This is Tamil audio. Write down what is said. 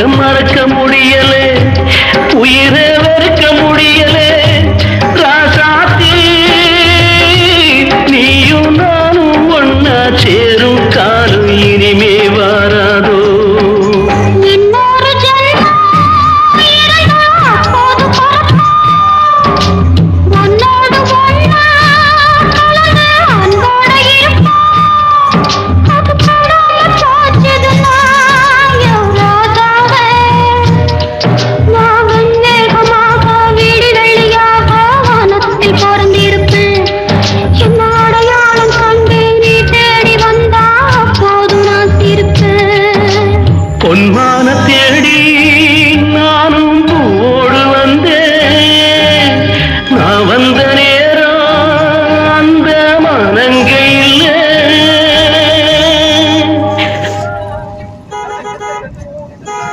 மறக்க முடியலே, உயிரை வெறுக்க முடியலே. ராசாத்தி நீயும் நானும் ஒன்னா சேரும் காலம் இனிமே வாராதோ. பொன்மான தேடி